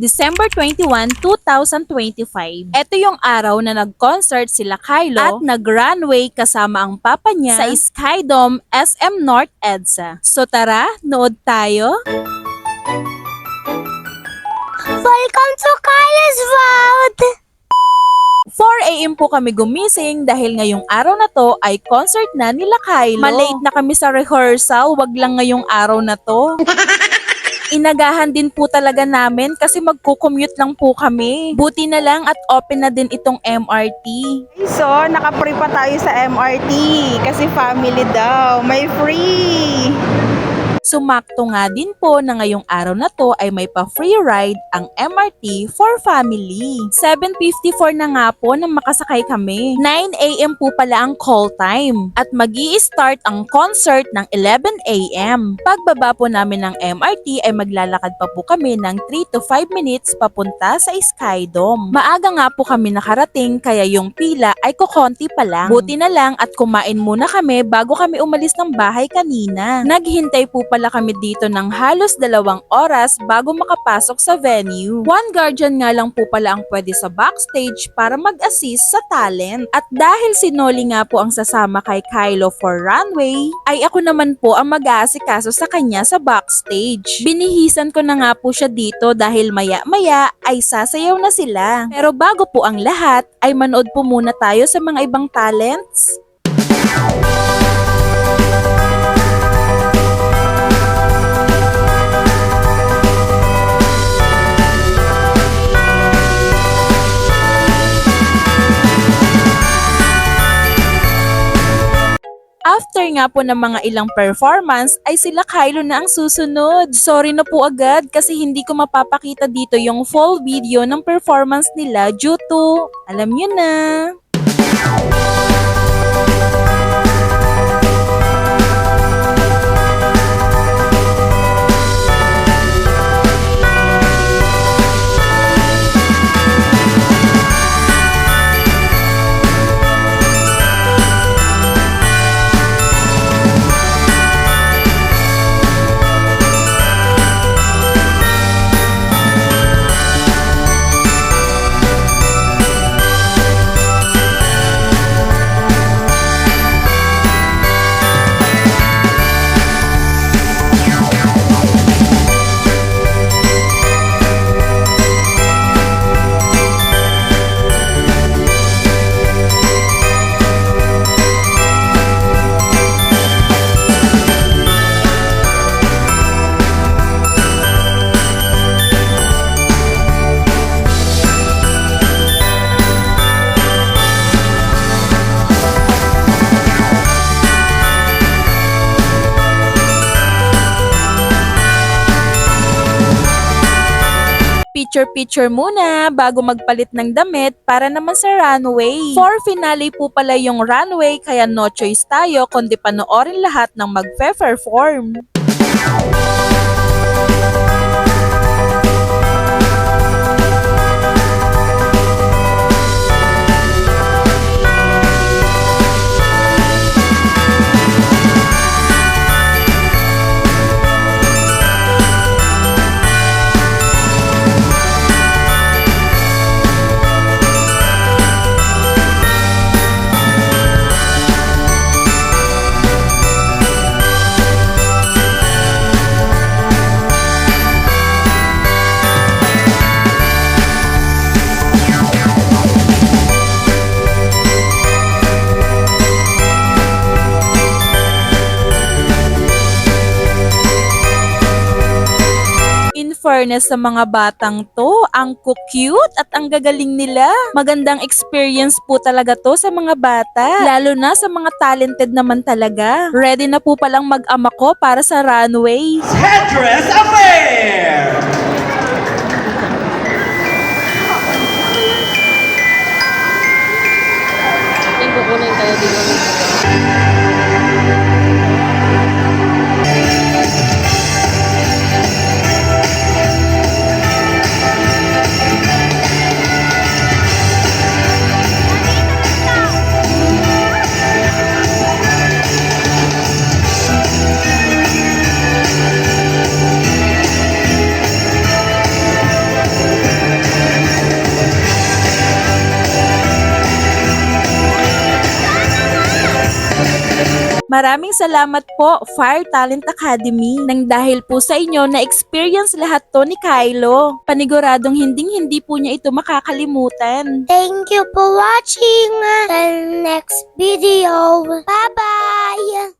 December 21, 2025. Ito yung araw na nag-concert sila Kylo at nag-runway kasama ang papa niya sa Skydome SM North EDSA. So tara, nood tayo! Welcome to Kylo's World! 4 AM po kami gumising dahil ngayong araw na to ay concert na nila Kylo. Malate na kami sa rehearsal, wag lang ngayong araw na to. Inagahan din po talaga namin kasi magko-commute lang po kami. Buti na lang at open na din itong MRT. So, naka-free pa tayo sa MRT kasi family daw. May free! Sumakto nga din po na ngayong araw na to ay may pa-free ride ang MRT for family. 7:54 na nga po nang makasakay kami. 9 AM po pala ang call time at magi-start ang concert ng 11 AM. Pagbaba po namin ng MRT ay maglalakad pa po kami ng 3 to 5 minutes papunta sa Skydome. Maaga nga po kami nakarating kaya yung pila ay kukonti pa lang. Buti na lang at kumain muna kami bago kami umalis ng bahay kanina. Naghintay po pala kami dito ng halos 2 oras bago makapasok sa venue. One guardian nga lang po pala ang pwede sa backstage para mag-assist sa talent. At dahil si Noli nga po ang sasama kay Kylo for runway, ay ako naman po ang mag-aasikaso sa kanya sa backstage. Binihisan ko na nga po siya dito dahil maya-maya ay sasayaw na sila. Pero bago po ang lahat, ay manood po muna tayo sa mga ibang talents. After nga po ng mga ilang performance ay sila Kylo na ang susunod. Sorry na po agad kasi hindi ko mapapakita dito yung full video ng performance nila due to, alam nyo na. Picture-picture muna bago magpalit ng damit para naman sa runway. For finale po pala yung runway kaya no choice tayo kundi panoorin lahat ng magpe-perform. Fairness sa mga batang to, ang cute at ang gagaling nila. Magandang experience po talaga to sa mga bata, lalo na sa mga talented naman talaga. Ready na po palang mag-ama ko para sa runway. Headdress Affair! Kukunin kayo dito. Maraming salamat po, Fire Talent Academy. Nang dahil po sa inyo, na-experience lahat to ni Kylo. Paniguradong hindi po niya ito makakalimutan. Thank you for watching. Till next video. Bye-bye.